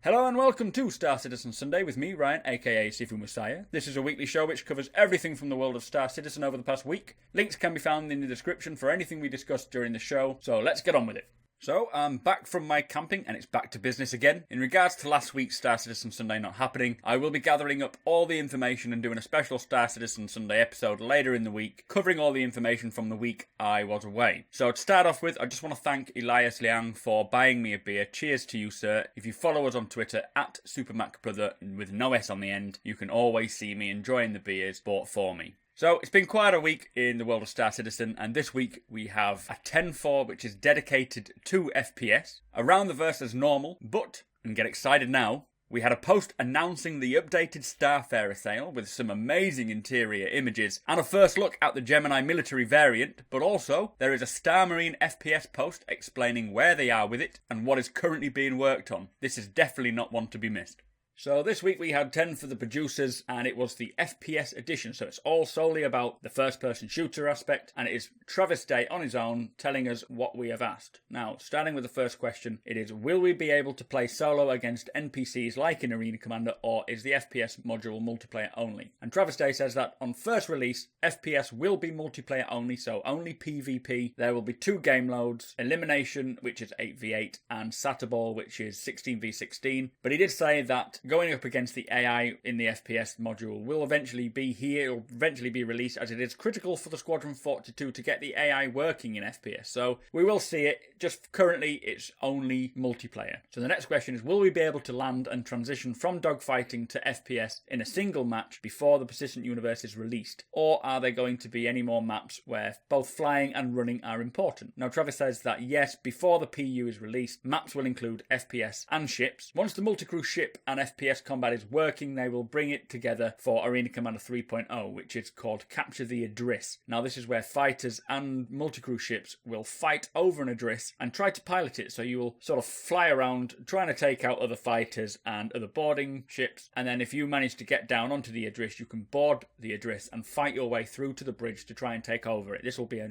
Hello and welcome to Star Citizen Sunday with me, Ryan, aka Sifu Messiah. This is a weekly show which covers everything from the world of Star Citizen over the past week. Links can be found in the description for anything we discussed during the show, so let's get on with it. So, I'm back from my camping and it's back to business again. In regards to last week's Star Citizen Sunday not happening, I will be gathering up all the information and doing a special Star Citizen Sunday episode later in the week, covering all the information from the week I was away. So to start off with, I just want to thank Elias Liang for buying me a beer. Cheers to you, sir. If you follow us on Twitter, at SuperMacBrother, with no S on the end, you can always see me enjoying the beers bought for me. So, it's been quite a week in the world of Star Citizen, and this week we have a 10-4 which is dedicated to FPS, a round the verse as normal, but, and get excited now, we had a post announcing the updated Starfarer sale with some amazing interior images and a first look at the Gemini military variant, but also there is a Star Marine FPS post explaining where they are with it and what is currently being worked on. This is definitely not one to be missed. So this week we had 10 for the producers and it was the FPS edition, so it's all solely about the first person shooter aspect, and it is Travis Day on his own telling us what we have asked. Now, starting with the first question, it is, will we be able to play solo against NPCs like in Arena Commander, or is the FPS module multiplayer only? And Travis Day says that on first release, FPS will be multiplayer only, so only PvP. There will be 2 game loads, Elimination, which is 8v8, and Satterball, which is 16v16, but he did say that going up against the AI in the FPS module will eventually be here, or eventually be released, as it is critical for the Squadron 42 to get the AI working in FPS. So we will see it, just currently it's only multiplayer. So the next question is, will we be able to land and transition from dogfighting to FPS in a single match before the Persistent Universe is released? Or are there going to be any more maps where both flying and running are important? Now Travis says that yes, before the PU is released, maps will include FPS and ships. Once the multi-crew ship and FPS combat is working, they will bring it together for Arena Commander 3.0, which is called Capture the Idris. Now this is where fighters and multi-crew ships will fight over an Idris and try to pilot it, so you will sort of fly around trying to take out other fighters and other boarding ships, and then if you manage to get down onto the Idris, you can board the Idris and fight your way through to the bridge to try and take over it. This will be a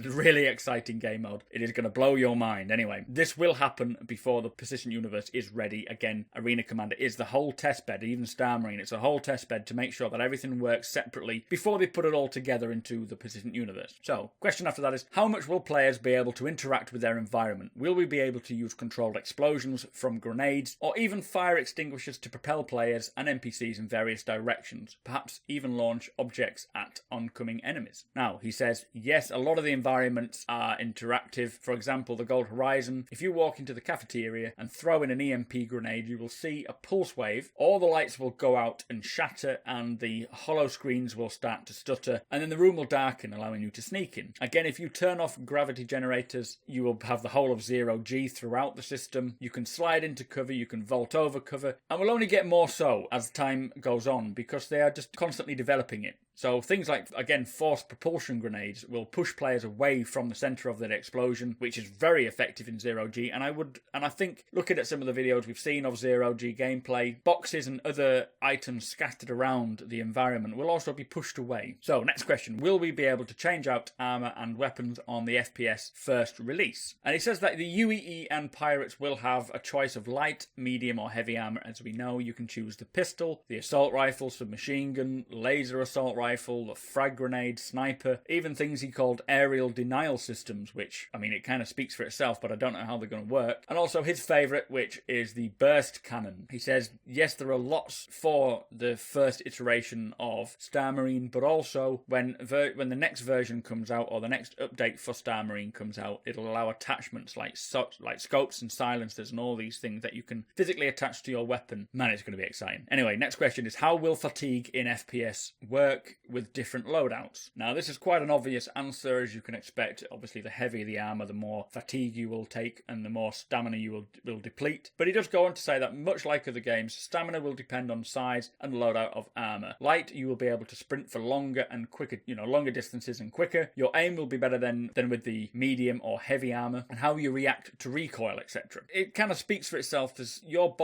really exciting game mode. It is going to blow your mind. Anyway, this will happen before the Persistent Universe is ready. Again, Arena Commander is the whole testbed, even Star Marine, it's a whole testbed to make sure that everything works separately before they put it all together into the Persistent Universe. So, question after that is, how much will players be able to interact with their environment? Will we be able to use controlled explosions from grenades, or even fire extinguishers to propel players and NPCs in various directions? Perhaps even launch objects at oncoming enemies. Now, he says, yes, a lot of the environments are interactive. For example, the Gold Horizon, if you walk into the cafeteria and throw in an EMP grenade, you will see a pulse wave, all the lights will go out and shatter, and the hollow screens will start to stutter, and then the room will darken, allowing you to sneak in. Again, if you turn off gravity generators, you will have the whole of 0G throughout the system. You can slide into cover, you can vault over cover, and will only get more so as time goes on, because they are just constantly developing it. So things like, again, forced propulsion grenades will push players away from the centre of that explosion, which is very effective in 0G. And I think, looking at some of the videos we've seen of 0G gameplay, boxes and other items scattered around the environment will also be pushed away. So, next question, will we be able to change out armour and weapons on the FPS first release? And he says that the UEE and pirates will have a choice of light, medium or heavy armour. As we know, you can choose the pistol, the assault rifle, submachine gun, laser assault rifle, the frag grenade, sniper, even things he called aerial denial systems, which, I mean, it kind of speaks for itself, but I don't know how they're going to work. And also his favourite, which is the burst cannon. He says, yes, there are lots for the first iteration of Star Marine, but also when the next version comes out, or the next update for Star Marine comes out, it'll allow attachments like scopes and silencers and all these things that you can physically attach to your weapon. Man, it's going to be exciting. Anyway, next question is, how will fatigue in FPS work with different loadouts? Now, this is quite an obvious answer, as you can expect. Obviously, the heavier the armour, the more fatigue you will take and the more stamina you will deplete. But he does go on to say that, much like other games, stamina will depend on size and loadout of armour. Light, you will be able to sprint for longer and quicker, longer distances and quicker. Your aim will be better than with the medium or heavy armour, and how you react to recoil, etc. It kind of speaks for itself, as your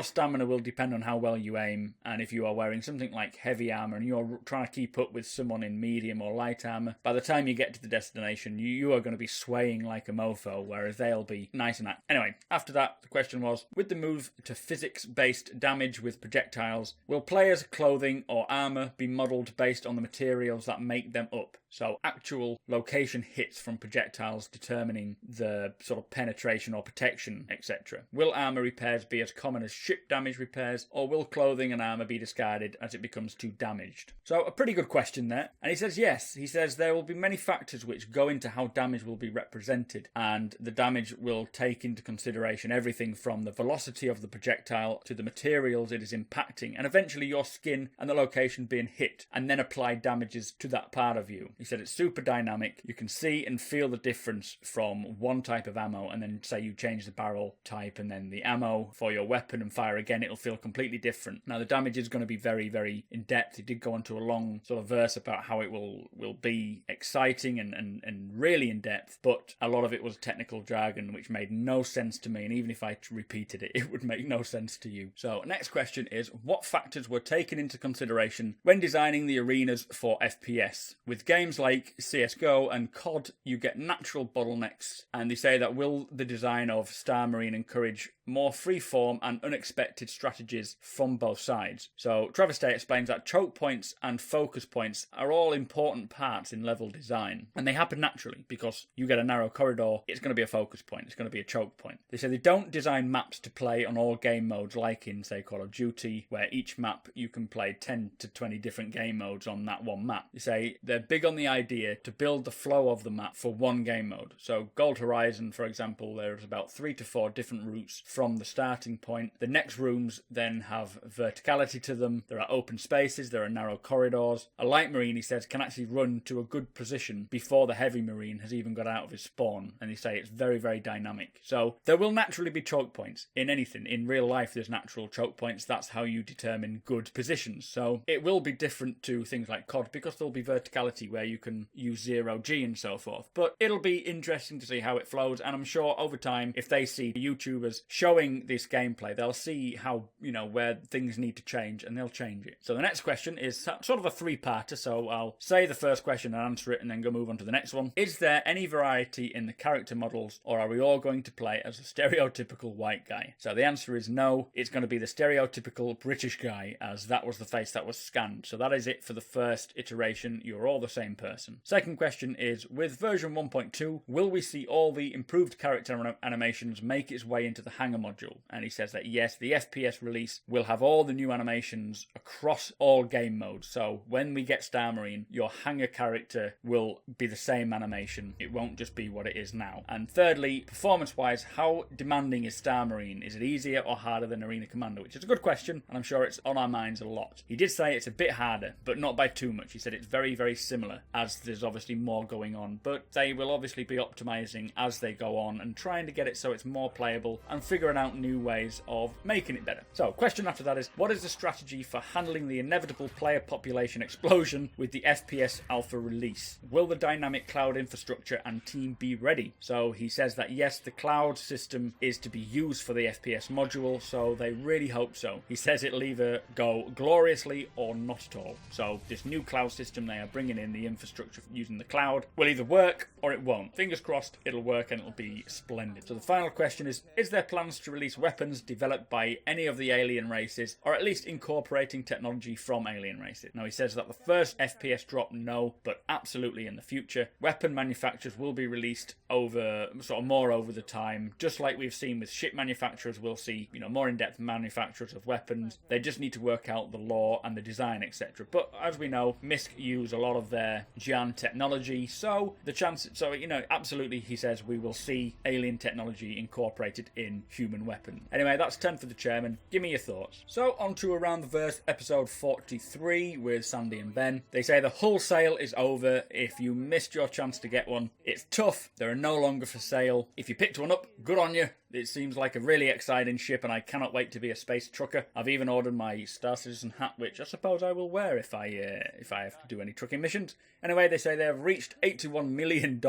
stamina will depend on how well you aim, and if you are wearing something like heavy armour and you're trying to keep up with someone in medium or light armor, by the time you get to the destination, you are going to be swaying like a mofo, whereas they'll be nice and active. Anyway, after that, the question was, with the move to physics-based damage with projectiles, will players' clothing or armor be modelled based on the materials that make them up? So actual location hits from projectiles determining the sort of penetration or protection, etc. Will armor repairs be as common as ship damage repairs, or will clothing and armor be discarded as it becomes too damaged? So a pretty good question there. And he says yes. He says there will be many factors which go into how damage will be represented, and the damage will take into consideration everything from the velocity of the projectile to the materials it is impacting, and eventually your skin and the location being hit, and then apply damages to that part of you. He said it's super dynamic. You can see and feel the difference from one type of ammo, and then say you change the barrel type and then the ammo for your weapon and fire again, it'll feel completely different. Now the damage is going to be very, very in depth. He did go into a long sort of verse about how it will be exciting and really in depth, but a lot of it was technical jargon which made no sense to me, and even if I repeated it, it would make no sense to you. So next question is, what factors were taken into consideration when designing the arenas for FPS? With games like CSGO and COD, you get natural bottlenecks, and they say that will the design of Star Marine encourage more freeform and unexpected strategies from both sides? So Travis Day explains that choke points and focus points are all important parts in level design, and they happen naturally because you get a narrow corridor, it's going to be a focus point, it's going to be a choke point. They say they don't design maps to play on all game modes like in, say, Call of Duty, where each map you can play 10 to 20 different game modes on that one map. They say they're big on the idea to build the flow of the map for one game mode. So Gold Horizon, for example, there's about 3 to 4 different routes from the starting point. The next rooms then have verticality to them. There are open spaces, there are narrow corridors. A light marine, he says, can actually run to a good position before the heavy marine has even got out of his spawn, and they say it's very, very dynamic. So there will naturally be choke points in anything. In real life there's natural choke points. That's how you determine good positions. So it will be different to things like COD because there'll be verticality where you can use 0G and so forth. But it'll be interesting to see how it flows, and I'm sure over time, if they see YouTubers showing this gameplay, they'll see how, where things need to change, and they'll change it. So the next question is sort of a three-parter, so I'll say the first question and answer it and then go move on to the next one. Is there any variety in the character models, or are we all going to play as a stereotypical white guy? So the answer is no. It's going to be the stereotypical British guy, as that was the face that was scanned. So that is it for the first iteration. You're all the same person. Second question is, with version 1.2, will we see all the improved character animations make its way into the hangar module? And he says that yes, the FPS release will have all the new animations across all game modes. So when we get Star Marine, your hangar character will be the same animation. It won't just be what it is now. And thirdly, performance-wise, how demanding is Star Marine? Is it easier or harder than Arena Commander? Which is a good question, and I'm sure it's on our minds a lot. He did say it's a bit harder, but not by too much. He said it's very, very similar, as there's obviously more going on, but they will obviously be optimizing as they go on and trying to get it so it's more playable and figuring out new ways of making it better. So, question after that is, what is the strategy for handling the inevitable player population explosion with the FPS alpha release? Will the dynamic cloud infrastructure and team be ready? So he says that yes, the cloud system is to be used for the FPS module, so they really hope so. He says it'll either go gloriously or not at all. So this new cloud system they are bringing in, the infrastructure using the cloud, will either work or it won't. Fingers crossed it'll work and it'll be splendid. So the final question is there plans to release weapons developed by any of the alien races, or at least incorporating technology from alien races? Now he says that the first FPS drop, no, but absolutely in the future. Weapon manufacturers will be released over, sort of more over the time, just like we've seen with ship manufacturers. We'll see, more in-depth manufacturers of weapons. They just need to work out the law and the design, etc. But as we know, MISC use a lot of their Gian technology, so the chance, absolutely, he says we will see alien technology incorporated in human weapons. Anyway, that's 10 for the chairman. Give me your thoughts. So on to Around the Verse episode 43 with Sandy and Ben. They say the Hull sale is over. If you missed your chance to get one, it's tough. They're no longer for sale. If you picked one up, good on you. It seems like a really exciting ship, and I cannot wait to be a space trucker. I've even ordered my Star Citizen hat, which I suppose I will wear if I have to do any trucking missions. Anyway, they say they have reached $81 million,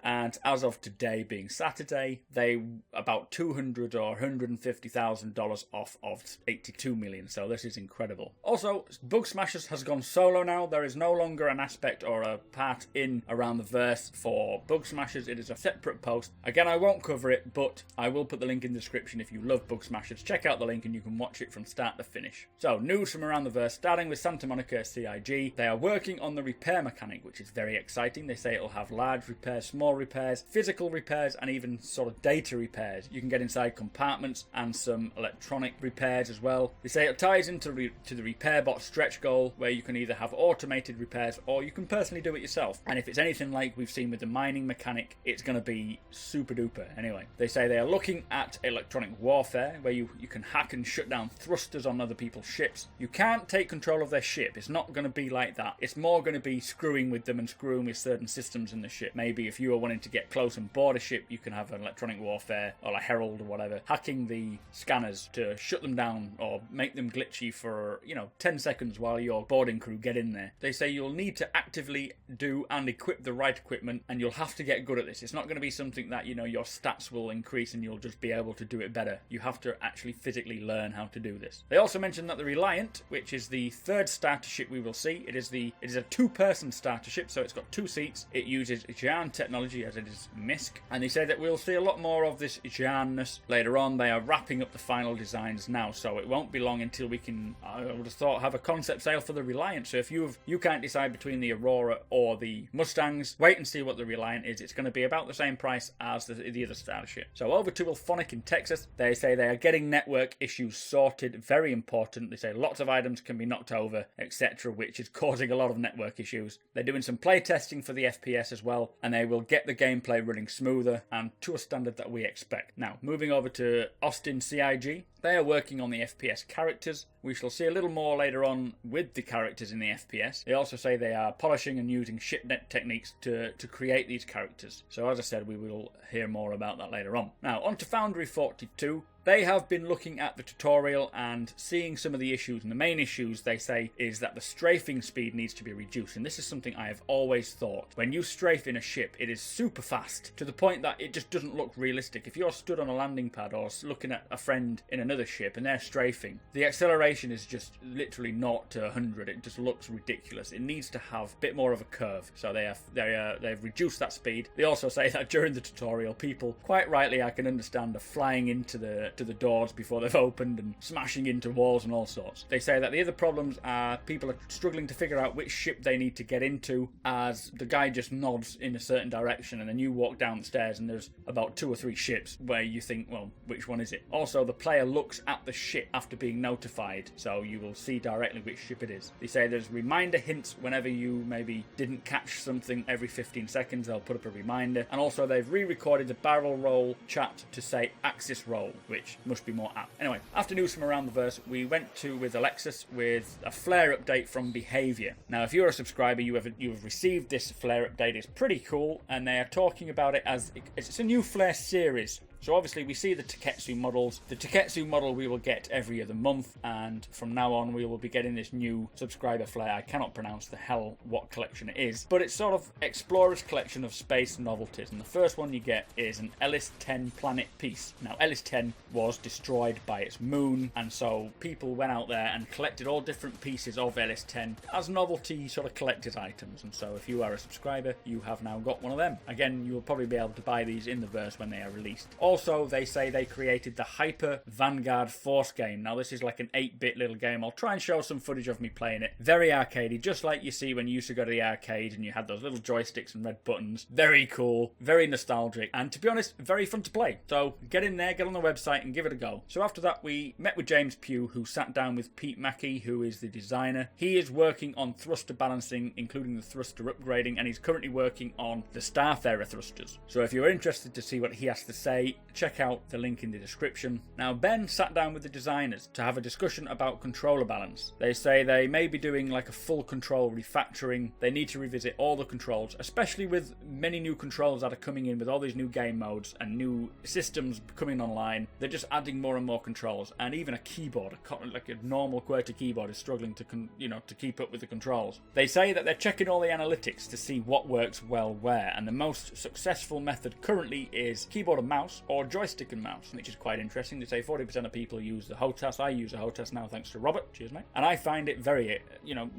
and as of today, being Saturday, they about $200,000 or $150,000 off of $82 million. So this is incredible. Also, Bug Smashers has gone solo now. There is no longer an aspect or a part in around the verse for Bug Smashers. It is a separate post. Again, I won't cover it, but I will put the link in the description if you love Bug Smashers. Check out the link and you can watch it from start to finish. So, news from around the verse, starting with Santa Monica CIG. They are working on the repair mechanic, which is very exciting. They say it'll have large repairs, small repairs, physical repairs, and even sort of data repairs. You can get inside compartments and some electronic repairs as well. They say it ties into the repair bot stretch goal, where you can either have automated repairs or you can personally do it yourself. And if it's anything like we've seen with the mining mechanic, it's going to be super duper. Anyway, they say they are looking at electronic warfare, where you can hack and shut down thrusters on other people's ships. You can't take control of their ship. It's not going to be like that. It's more going to be screwing with them and screwing with certain systems in the ship. Maybe if you are wanting to get close and board a ship, you can have an electronic warfare or a herald or whatever, hacking the scanners to shut them down or make them glitchy for, 10 seconds while your boarding crew get in there. They say you'll need to actively do and equip the right equipment, and you'll have to get good at this. It's not going to be something that, your stats will increase and you'll just be able to do it better. You have to actually physically learn how to do this. They also mentioned that the Reliant, which is the third starter ship we will see, it is a two-person starter ship, so it's got 2 seats. It uses Jan technology as it is MISC, and they say that we'll see a lot more of this Janness later on. They are wrapping up the final designs now, so it won't be long until we can, I would have thought, have a concept sale for the Reliant. So if you can't decide between the Aurora or the Mustangs, wait and see what the Reliant is. It's going to be about the same price as the other starter ship. So over to Alphonic in Texas. They say they are getting network issues sorted. Very important. They say lots of items can be knocked over, etc., which is causing a lot of network issues. They're doing some play testing for the FPS as well, and they will get the gameplay running smoother and to a standard that we expect. Now, moving over to Austin CIG. They are working on the FPS characters. We shall see a little more later on with the characters in the FPS. They also say they are polishing and using shipnet techniques to create these characters. So as I said, we will hear more about that later on. Now, on to Foundry 42. They have been looking at the tutorial and seeing some of the issues, and the main issues, they say, is that the strafing speed needs to be reduced, and this is something I have always thought. When you strafe in a ship, it is super fast, to the point that it just doesn't look realistic. If you're stood on a landing pad or looking at a friend in another ship and they're strafing, the acceleration is just literally 0 to 100. It just looks ridiculous. It needs to have a bit more of a curve, so they've reduced that speed. They also say that during the tutorial, people, quite rightly, I can understand, are flying into the doors before they've opened and smashing into walls and all sorts. They say that the other problems are people are struggling to figure out which ship they need to get into, as the guy just nods in a certain direction and then you walk down the stairs and there's about 2 or 3 ships where you think, well, which one is it? Also, the player looks at the ship after being notified, so you will see directly which ship it is. They say there's reminder hints whenever you maybe didn't catch something. Every 15 seconds they'll put up a reminder, and also they've re-recorded the barrel roll chat to say axis roll, which must be more apt. Anyway, after news from around the verse, we went with Alexis with a flare update from Behavior. Now, if you're a subscriber, you have received this flare update. It's pretty cool, and they are talking about it as it's a new flare series. So obviously we see the Taketsu models. The Taketsu model we will get every other month, and from now on we will be getting this new subscriber flare. I cannot pronounce the hell what collection it is, but it's sort of Explorer's collection of space novelties, and the first one you get is an Ellis-10 planet piece. Now, Ellis-10 was destroyed by its moon, and so people went out there and collected all different pieces of Ellis-10 as novelty sort of collector's items, and so if you are a subscriber, you have now got one of them. Again, you will probably be able to buy these in the verse when they are released. Also, they say they created the Hyper Vanguard Force game. Now, this is like an 8-bit little game. I'll try and show some footage of me playing it. Very arcadey, just like you see when you used to go to the arcade and you had those little joysticks and red buttons. Very cool, very nostalgic, and to be honest, very fun to play. So get in there, get on the website and give it a go. So after that, we met with James Pugh, who sat down with Pete Mackey, who is the designer. He is working on thruster balancing, including the thruster upgrading, and he's currently working on the Starfarer thrusters. So if you're interested to see what he has to say, check out the link in the description. Now, Ben sat down with the designers to have a discussion about controller balance. They say they may be doing like a full control refactoring. They need to revisit all the controls, especially with many new controls that are coming in with all these new game modes and new systems coming online. They're just adding more and more controls, and even a keyboard, like a normal QWERTY keyboard, is struggling to keep up with the controls. They say that they're checking all the analytics to see what works well where, and the most successful method currently is keyboard and mouse or joystick and mouse, which is quite interesting. They say 40% of people use the HOTAS. I use a HOTAS now thanks to Robert, cheers mate, and I find it very,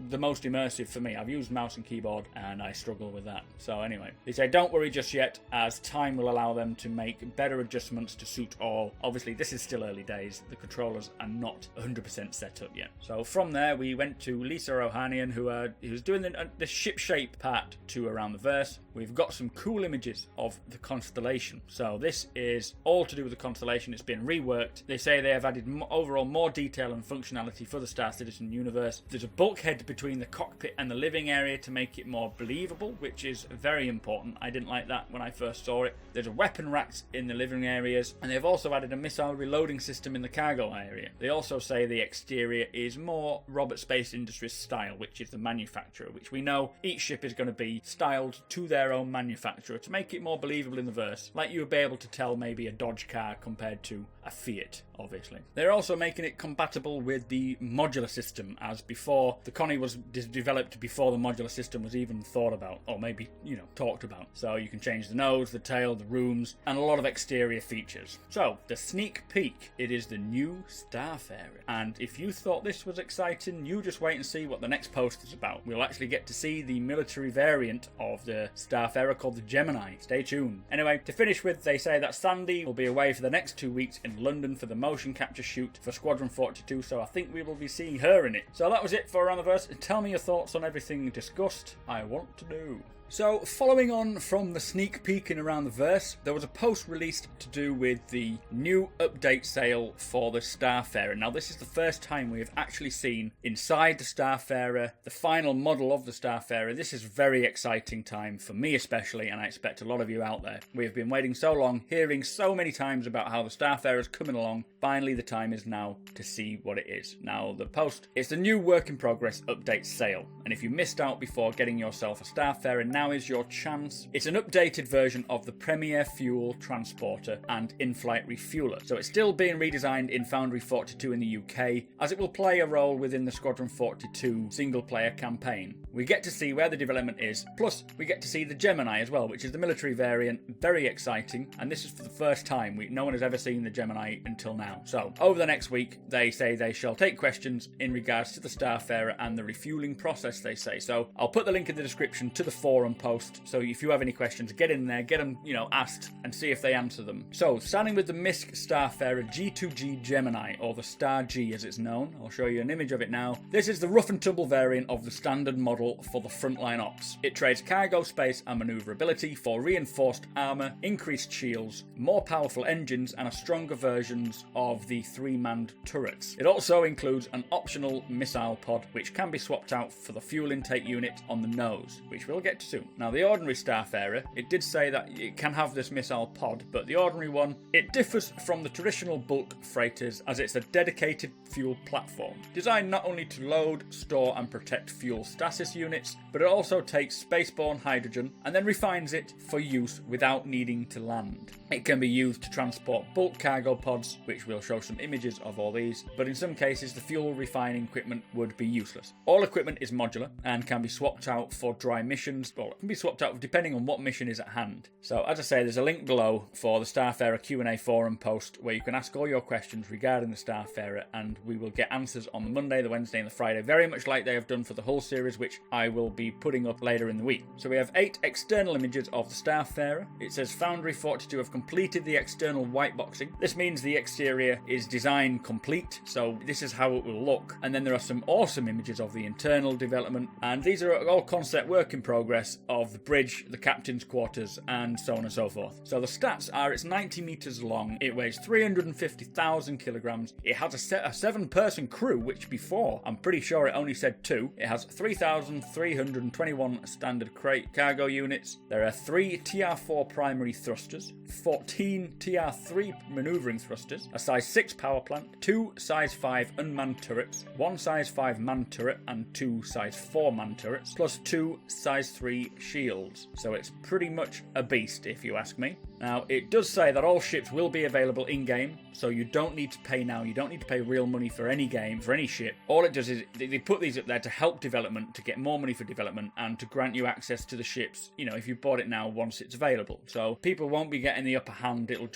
the most immersive for me. I've used mouse and keyboard and I struggle with that. So anyway, they say don't worry just yet, as time will allow them to make better adjustments to suit all. Obviously this is still early days, the controllers are not 100% set up yet. So from there we went to Lisa Ohanian, who's doing the ship shape part to Around the Verse. We've got some cool images of the constellation. So this is all to do with the constellation. It's been reworked. They say they have added overall more detail and functionality for the Star Citizen universe. There's a bulkhead between the cockpit and the living area to make it more believable, which is very important. I didn't like that when I first saw it. There's a weapon rack in the living areas, and they've also added a missile reloading system in the cargo area. They also say the exterior is more Robert Space Industries style, which is the manufacturer, which we know each ship is going to be styled to their own manufacturer to make it more believable in the verse, like you would be able to tell maybe a Dodge car compared to a Fiat, obviously. They're also making it compatible with the modular system, as before the Connie was developed before the modular system was even thought about, or maybe talked about. So you can change the nose, the tail, the rooms, and a lot of exterior features. So the sneak peek, it is the new Starfarer, and if you thought this was exciting, you just wait and see what the next post is about. We'll actually get to see the military variant of the Starfarer called the Gemini. Stay tuned. Anyway, to finish with, they say that Sandy will be away for the next 2 weeks in London for the motion capture shoot for Squadron 42, so I think we will be seeing her in it. So that was it for Around the Verse. Tell me your thoughts on everything discussed. I want to know. So, following on from the sneak peek in Around the Verse, there was a post released to do with the new update sale for the Starfarer. Now, this is the first time we have actually seen inside the Starfarer, the final model of the Starfarer. This is a very exciting time for me especially, and I expect a lot of you out there. We have been waiting so long, hearing so many times about how the Starfarer is coming along. Finally, the time is now to see what it is. Now, the post, it's the new work in progress update sale, and if you missed out before getting yourself a Starfarer, now is your chance. It's an updated version of the Premier Fuel Transporter and in-flight refueler. So it's still being redesigned in Foundry 42 in the UK, as it will play a role within the Squadron 42 single-player campaign. We get to see where the development is, plus we get to see the Gemini as well, which is the military variant. Very exciting, and this is for the first time. No one has ever seen the Gemini until now. So over the next week, they say they shall take questions in regards to the Starfarer and the refueling process, they say. So I'll put the link in the description to the forum post, so if you have any questions, get in there, get them asked, and see if they answer them. So starting with the MISC Starfarer G2G Gemini, or the Star G as it's known. I'll show you an image of it now. This is the rough and tumble variant of the standard model for the frontline ops. It trades cargo space and maneuverability for reinforced armour, increased shields, more powerful engines, and a stronger versions of the 3-manned turrets. It also includes an optional missile pod, which can be swapped out for the fuel intake unit on the nose, which we'll get to soon. Now, the ordinary Starfarer, it did say that it can have this missile pod, but the ordinary one, it differs from the traditional bulk freighters as it's a dedicated fuel platform, designed not only to load, store and protect fuel stasis units, but it also takes spaceborne hydrogen and then refines it for use without needing to land. It can be used to transport bulk cargo pods, which we'll show some images of all these, but in some cases the fuel refining equipment would be useless. All equipment is modular and can be swapped out for dry missions, or it can be swapped out depending on what mission is at hand. So as I say, there's a link below for the Starfarer Q&A forum post where you can ask all your questions regarding the Starfarer, and we will get answers on the Monday, the Wednesday and the Friday, very much like they have done for the whole series, which I will be putting up later in the week. So we have 8 external images of the Starfarer. It says Foundry 42 have completed the external whiteboxing. This means the exterior is design complete, so this is how it will look. And then there are some awesome images of the internal development, and these are all concept work in progress, access of the bridge, the captain's quarters, and so on and so forth. So the stats are it's 90 meters long, it weighs 350,000 kilograms, it has a 7-person crew, which before, I'm pretty sure it only said 2. It has 3,321 standard crate cargo units. There are 3 TR4 primary thrusters, 14 TR3 maneuvering thrusters, a size 6 power plant, 2 size 5 unmanned turrets, 1 size 5 man turret, and 2 size 4 man turrets, plus 2 size 3 shields. So it's pretty much a beast, if you ask me. Now, it does say that all ships will be available in-game, so you don't need to pay now. You don't need to pay real money for any game, for any ship. All it does is they put these up there to help development, to get more money for development, and to grant you access to the ships, you know, if you bought it now once it's available. So people won't be getting the upper hand. It'll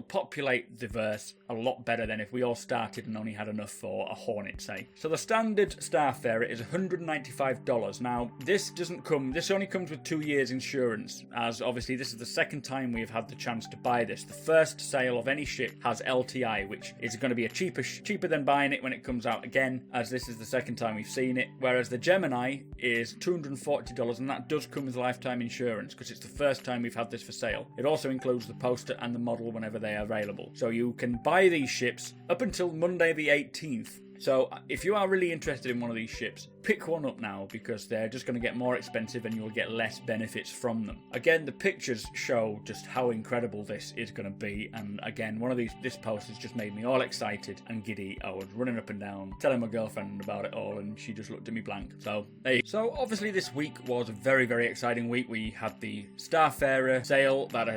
populate the verse a lot better than if we all started and only had enough for a Hornet, say. So the standard Starfarer is $195. Now, this only comes with 2 years insurance, as obviously this is the second time we've had the chance to buy this. The first sale of any ship has LTI, which is going to be cheaper than buying it when it comes out again, as this is the second time we've seen it, whereas the Gemini is $240, and that does come with lifetime insurance because it's the first time we've had this for sale. It also includes the poster and the model whenever they are available. So you can buy these ships up until Monday the 18th. So if you are really interested in one of these ships, pick one up now, because they're just going to get more expensive and you'll get less benefits from them. Again, the pictures show just how incredible this is going to be, and again, this post has just made me all excited and giddy. I was running up and down telling my girlfriend about it all, and she just looked at me blank. So obviously this week was a very, very exciting week. We had the Starfarer sale that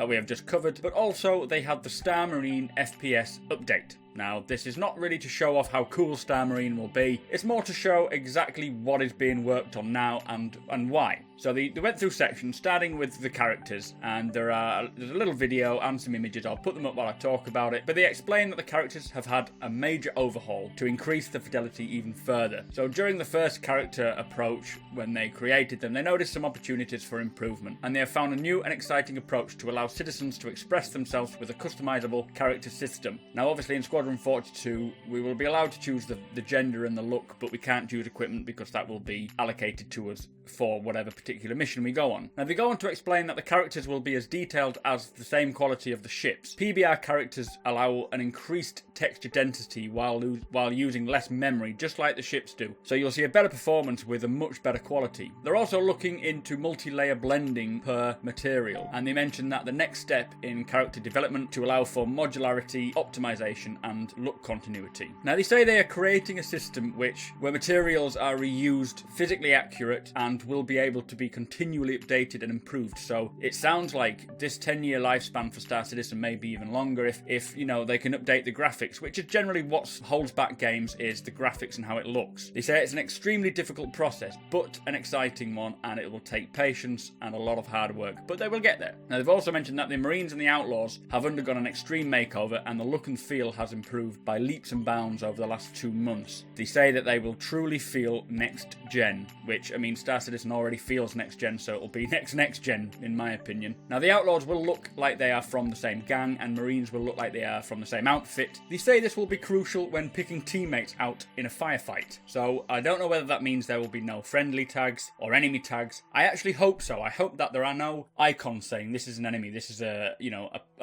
we have just covered, but also they had the Star Marine FPS update. Now, this is not really to show off how cool Star Marine will be, it's more to show exactly what is being worked on now and why. So they went through sections, starting with the characters, and there's a little video and some images. I'll put them up while I talk about it, but they explain that the characters have had a major overhaul to increase the fidelity even further. So during the first character approach, when they created them, they noticed some opportunities for improvement, and they have found a new and exciting approach to allow citizens to express themselves with a customizable character system. Now, obviously in Squadron 42, we will be allowed to choose the gender and the look, but we can't choose equipment because that will be allocated to us for whatever particular mission we go on. Now, they go on to explain that the characters will be as detailed as the same quality of the ships. PBR characters allow an increased texture density while using less memory, just like the ships do. So you'll see a better performance with a much better quality. They're also looking into multi-layer blending per material, and they mention that the next step in character development to allow for modularity, optimization, and look continuity. Now, they say they are creating a system where materials are reused, physically accurate, and will be able to be continually updated and improved. So it sounds like this 10-year lifespan for Star Citizen may be even longer if you know, they can update the graphics, which is generally what holds back games, is the graphics and how it looks. They say it's an extremely difficult process, but an exciting one, and it will take patience and a lot of hard work, but they will get there. Now, they've also mentioned that the Marines and the Outlaws have undergone an extreme makeover, and the look and feel has improved by leaps and bounds over the last 2 months. They say that they will truly feel next gen, which, I mean, Star Citizen already feels next gen, so it'll be next gen in my opinion. Now, the Outlaws will look like they are from the same gang, and Marines will look like they are from the same outfit. They say this will be crucial when picking teammates out in a firefight. So I don't know whether that means there will be no friendly tags or enemy tags. I actually hope so. I hope that there are no icons saying this is an enemy, this is a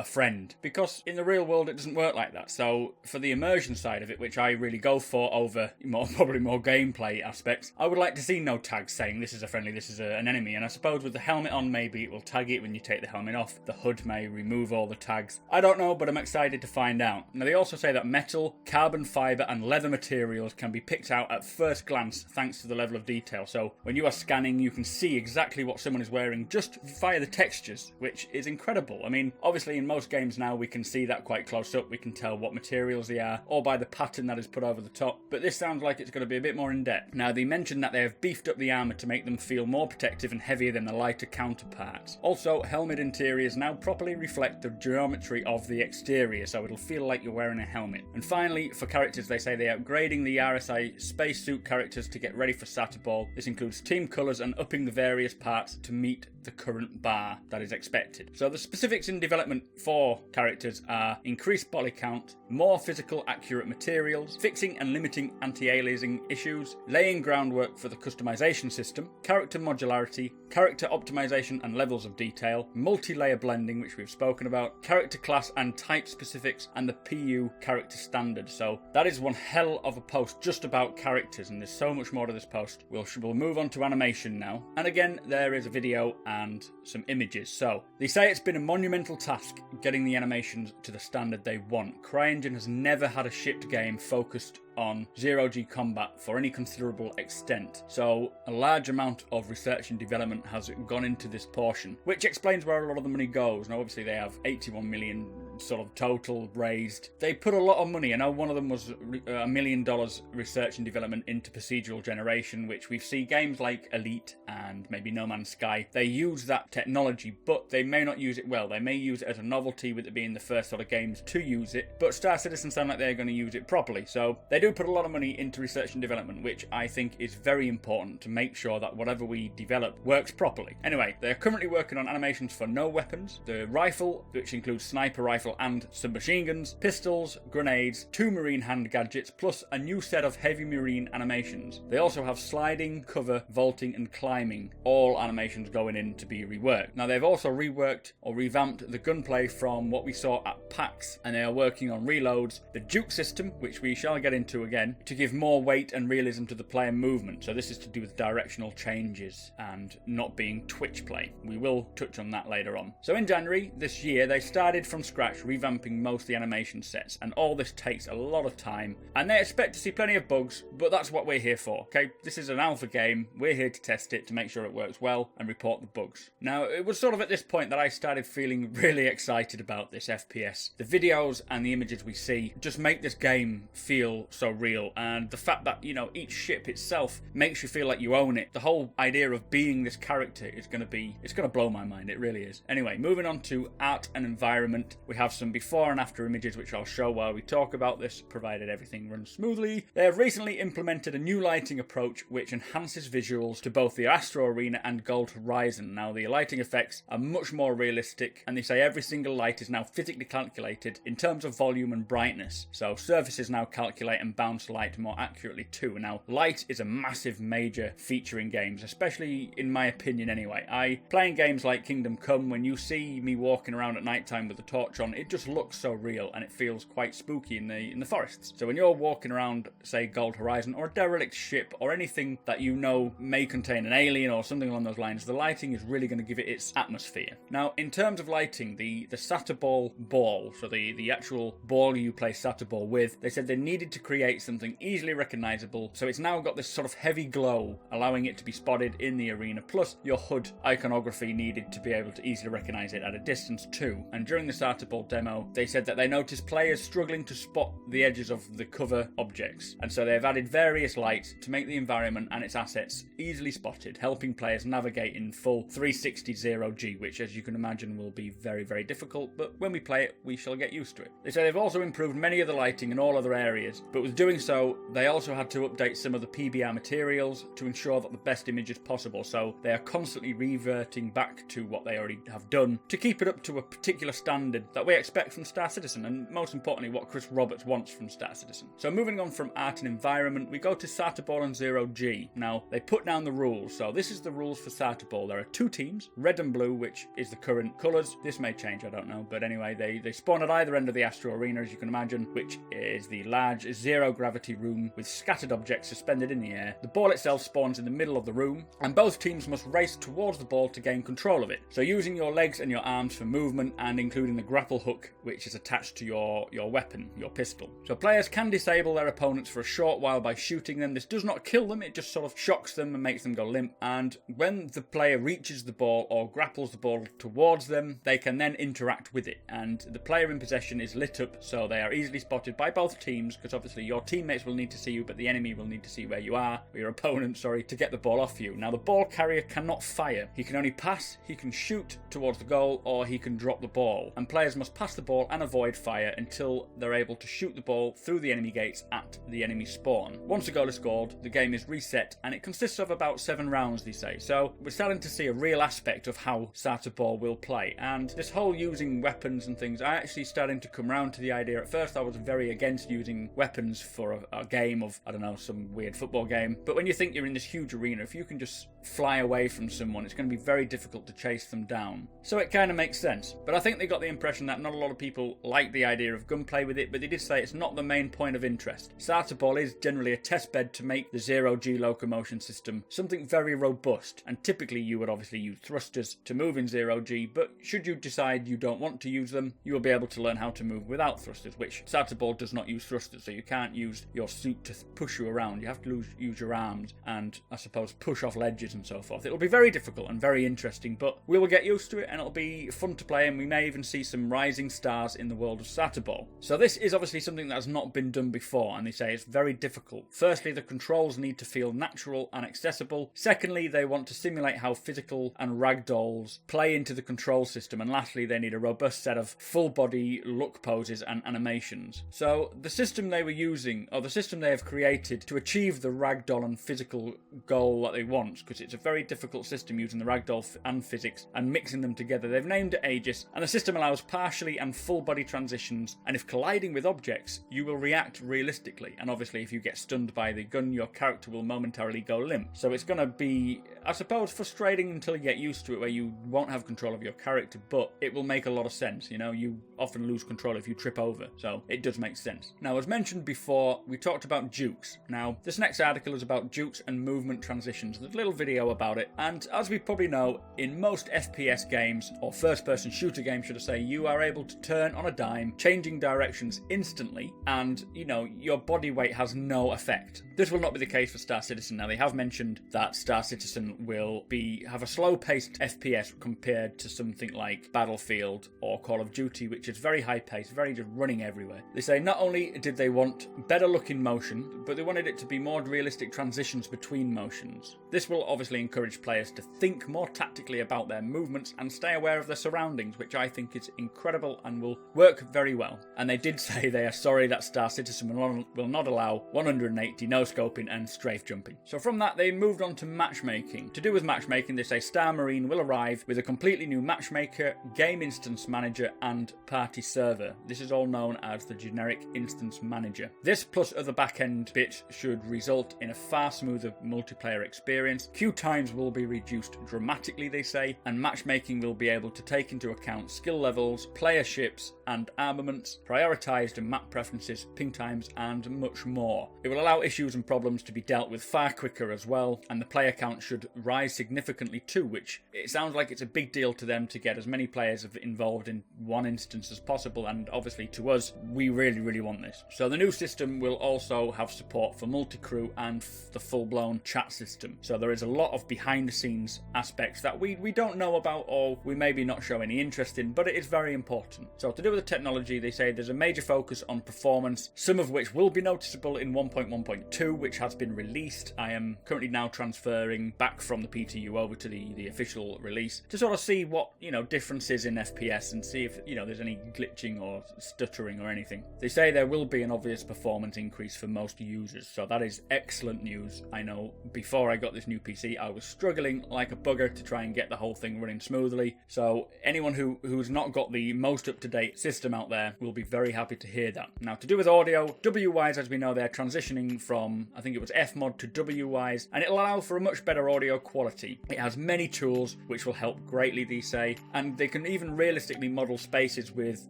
friend, because in the real world it doesn't work like that. So for the immersion side of it, which I really go for over probably more gameplay aspects, I would like to see no tags saying this is a friendly, this is an enemy. And I suppose with the helmet on, maybe it will tag it when you take the helmet off. The HUD may remove all the tags. I don't know, but I'm excited to find out. Now, they also say that metal, carbon fiber, and leather materials can be picked out at first glance thanks to the level of detail. So when you are scanning, you can see exactly what someone is wearing just via the textures, which is incredible. I mean, obviously in most games now we can see that quite close up. We can tell what materials they are, or by the pattern that is put over the top. But this sounds like it's going to be a bit more in depth. Now, they mentioned that they have beefed up the armor to make them feel more protective and heavier than the lighter counterparts. Also, helmet interiors now properly reflect the geometry of the exterior, so it'll feel like you're wearing a helmet. And finally, for characters, they say they're upgrading the RSI spacesuit characters to get ready for Satterball. This includes team colours and upping the various parts to meet the current bar that is expected. So the specifics in development for characters are increased body count, more physical accurate materials, fixing and limiting anti-aliasing issues, laying groundwork for the customization system, character modularity, character optimization and levels of detail, multi-layer blending, which we've spoken about, character class and type specifics, and the PU character standard. So that is one hell of a post just about characters, and there's so much more to this post. We'll move on to animation now. And again, there is a video and some images. So they say it's been a monumental task getting the animations to the standard they want. CryEngine has never had a shipped game focused on zero-G combat for any considerable extent, so a large amount of research and development has gone into this portion, which explains where a lot of the money goes. Now obviously they have 81 million sort of total raised. They put a lot of money. I know one of them was $1 million research and development into procedural generation, which we've seen games like Elite and maybe No Man's Sky. They use that technology, but they may not use it well. They may use it as a novelty with it being the first sort of games to use it, but Star Citizen sound like they're going to use it properly. So they do put a lot of money into research and development, which I think is very important to make sure that whatever we develop works properly. Anyway, they're currently working on animations for no weapons, the rifle, which includes sniper rifle and submachine guns, pistols, grenades, 2 marine hand gadgets, plus a new set of heavy marine animations. They also have sliding, cover, vaulting and climbing, all animations going in to be reworked. Now they've also reworked or revamped the gunplay from what we saw at PAX, and they are working on reloads, the juke system, which we shall get into again, to give more weight and realism to the player movement. So this is to do with directional changes and not being twitch play. We will touch on that later on. So in January this year, they started from scratch revamping most of the animation sets, and all this takes a lot of time, and they expect to see plenty of bugs, but that's what we're here for, okay? This is an alpha game. We're here to test it, to make sure it works well and report the bugs. Now, it was sort of at this point that I started feeling really excited about this FPS. The videos and the images we see just make this game feel so real, and the fact that, you know, each ship itself makes you feel like you own it. The whole idea of being this character is going to blow my mind. It really is. Anyway, moving on to art and environment. We have some before and after images which I'll show while we talk about this, provided everything runs smoothly. They have recently implemented a new lighting approach which enhances visuals to both the Astro Arena and Gold Horizon. Now the lighting effects are much more realistic, and they say every single light is now physically calculated in terms of volume and brightness. So surfaces now calculate and bounce light more accurately too. Now light is a massive major feature in games, especially in my opinion anyway. Playing games like Kingdom Come, when you see me walking around at night time with a torch on, it just looks so real and it feels quite spooky in the forests. So when you're walking around, say, Gold Horizon or a derelict ship or anything that you know may contain an alien or something along those lines, the lighting is really going to give it its atmosphere. Now, in terms of lighting, the Sata ball, so the actual ball you play Sata ball with, they said they needed to create something easily recognizable, so it's now got this sort of heavy glow, allowing it to be spotted in the arena, plus your HUD iconography needed to be able to easily recognize it at a distance too. And during the Sata ball demo, they said that they noticed players struggling to spot the edges of the cover objects, and so they've added various lights to make the environment and its assets easily spotted, helping players navigate in full 360 0G, which as you can imagine will be very, very difficult, but when we play it, we shall get used to it. They say they've also improved many of the lighting in all other areas, but with doing so, they also had to update some of the PBR materials to ensure that the best image is possible, so they are constantly reverting back to what they already have done to keep it up to a particular standard that we expect from Star Citizen, and most importantly what Chris Roberts wants from Star Citizen. So moving on from art and environment, we go to Sata Ball and Zero G. Now they put down the rules, so this is the rules for Sata Ball. There are two teams, red and blue, which is the current colours. This may change, I don't know, but anyway, they spawn at either end of the Astro Arena, as you can imagine, which is the large zero gravity room with scattered objects suspended in the air. The ball itself spawns in the middle of the room, and both teams must race towards the ball to gain control of it. So using your legs and your arms for movement, and including the grapple hook, which is attached to your weapon, your pistol. So players can disable their opponents for a short while by shooting them. This does not kill them, it just sort of shocks them and makes them go limp, and when the player reaches the ball or grapples the ball towards them, they can then interact with it, and the player in possession is lit up so they are easily spotted by both teams, because obviously your teammates will need to see you, but the enemy will need to see where you are, or your opponent, to get the ball off you. Now the ball carrier cannot fire. He can only pass, he can shoot towards the goal, or he can drop the ball, and players must must pass the ball and avoid fire until they're able to shoot the ball through the enemy gates at the enemy spawn. Once a goal is scored, the game is reset, and it consists of about 7 rounds, they say. So we're starting to see a real aspect of how starter ball will play, and this whole using weapons and things, I actually starting to come round to the idea. At first I was very against using weapons for a game of, I don't know, some weird football game, but when you think you're in this huge arena, if you can just fly away from someone, it's going to be very difficult to chase them down. So it kind of makes sense. But I think they got the impression that not a lot of people like the idea of gunplay with it, but they did say it's not the main point of interest. Starter ball is generally a test bed to make the zero-G locomotion system something very robust, and typically you would obviously use thrusters to move in zero-G, but should you decide you don't want to use them, you will be able to learn how to move without thrusters, which starter ball does not use thrusters, so you can't use your suit to push you around. You have to use your arms and, I suppose, push off ledges and so forth. It'll be very difficult and very interesting, but we will get used to it and it'll be fun to play, and we may even see some rising stars in the world of starter ball. So this is obviously something that has not been done before, and they say it's very difficult. Firstly, the controls need to feel natural and accessible. Secondly, they want to simulate how physical and ragdolls play into the control system, and lastly, they need a robust set of full body look poses and animations. So the system they were using, or the system they have created to achieve the ragdoll and physical goal that they want, because it's a very difficult system using the ragdoll and physics and mixing them together, they've named it Aegis, and the system allows partially and full body transitions, and if colliding with objects, you will react realistically, and obviously if you get stunned by the gun, your character will momentarily go limp. So it's going to be, I suppose, frustrating until you get used to it, where you won't have control of your character, but it will make a lot of sense. You know, you often lose control if you trip over, so it does make sense. Now, as mentioned before, we talked about jukes. Now, this next article is about jukes and movement transitions. There's a little video about it, and as we probably know, in most FPS games, or first-person shooter games, should I say, you are able to turn on a dime, changing directions instantly, and, you know, your body weight has no effect. This will not be the case for Star Citizen. Now, they have mentioned that Star Citizen will have a slow-paced FPS compared to something like Battlefield or Call of Duty, which is very high-paced, very just running everywhere. They say not only did they want better-looking motion, but they wanted it to be more realistic transitions between motions. This will obviously encourage players to think more tactically about their movements and stay aware of their surroundings, which I think is incredible and will work very well. And they did say they are sorry that Star Citizen will not allow 180 no-scoping and strafe jumping. So from that, they moved on to matchmaking. To do with matchmaking, they say Star Marine will arrive with a completely new matchmaker, game instance manager, and party server. This is all known as the generic instance manager. This plus other back-end bits should result in a far smoother multiplayer experience. Queue times will be reduced dramatically, they say, and matchmaking will be able to take into account skill levels, player ships and armaments, prioritised map preferences, ping times, and much more. It will allow issues and problems to be dealt with far quicker as well, and the player count should rise significantly too, which it sounds like it's a big deal to them to get as many players involved in one instance as possible, and obviously to us, we really want this. So the new system will also have support for multi-crew and the full-blown chat system. So there is a lot of behind-the-scenes aspects that we don't know about, or we maybe not show any interest in, but it is very important. So to do with the technology, they say there's a major focus on performance, some of which will be noticeable in 1.1.2, which has been released. I am currently now transferring back from the PTU over to the official release to sort of see what, you know, differences in FPS and see if, you know, there's any glitching or stuttering or anything. They say there will be an obvious performance increase for most users, so that is excellent news. I know before I got this new PC, I was struggling like a bugger to try and get the whole thing running smoothly, so anyone who's not got the most up-to-date system out there will be very happy to hear that. Now, to do with audio, W-wise, as we know, they're transitioning from, I think it was F-mod to W-wise, and it'll allow for a much better audio quality. It has many tools which will help greatly, they say, and they can even realistically model spaces with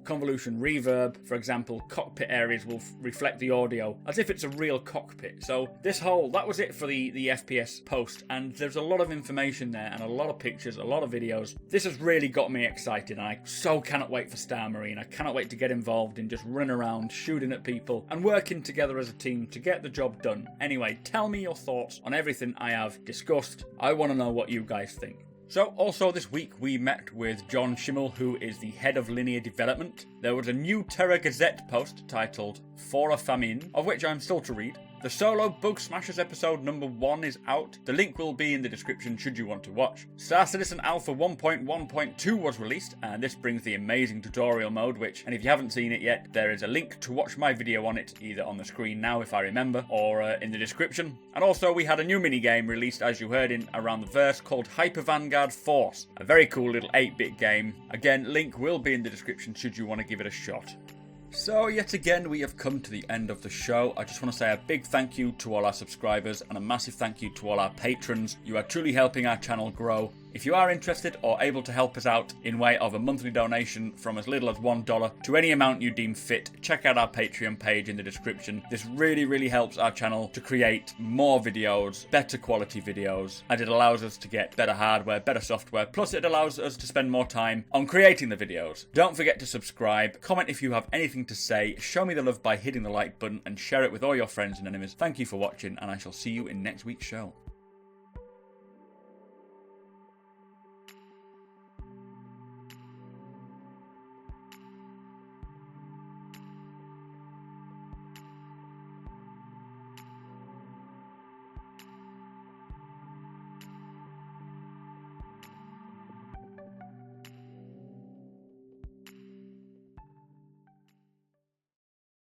convolution reverb. For example, cockpit areas will reflect the audio as if it's a real cockpit. So that was it for the FPS post, and there's a lot of information there and a lot of pictures, a lot of videos. This has really got me excited, and I so cannot wait for Star Marine. I cannot wait to get involved in just running around, shooting at people, and working together as a team to get the job done. Anyway, tell me your thoughts on everything I have discussed. I want to know what you guys think. So, also this week we met with John Schimmel, who is the head of linear development. There was a new Terra Gazette post titled For a Famine, of which I'm still to read. The Solo Bug Smashers episode number 1 is out. The link will be in the description should you want to watch. Star Citizen Alpha 1.1.2 was released, and this brings the amazing tutorial mode, which, and if you haven't seen it yet, there is a link to watch my video on it, either on the screen now if I remember, or in the description. And also we had a new minigame released, as you heard, in around the verse called Hyper Vanguard Force. A very cool little 8-bit game. Again, link will be in the description should you want to give it a shot. So yet again we have come to the end of the show. I just want to say a big thank you to all our subscribers and a massive thank you to all our patrons. You are truly helping our channel grow. If you are interested or able to help us out in way of a monthly donation from as little as $1 to any amount you deem fit, check out our Patreon page in the description. This really helps our channel to create more videos, better quality videos, and it allows us to get better hardware, better software, plus it allows us to spend more time on creating the videos. Don't forget to subscribe, comment if you have anything to say, show me the love by hitting the like button, and share it with all your friends and enemies. Thank you for watching, and I shall see you in next week's show.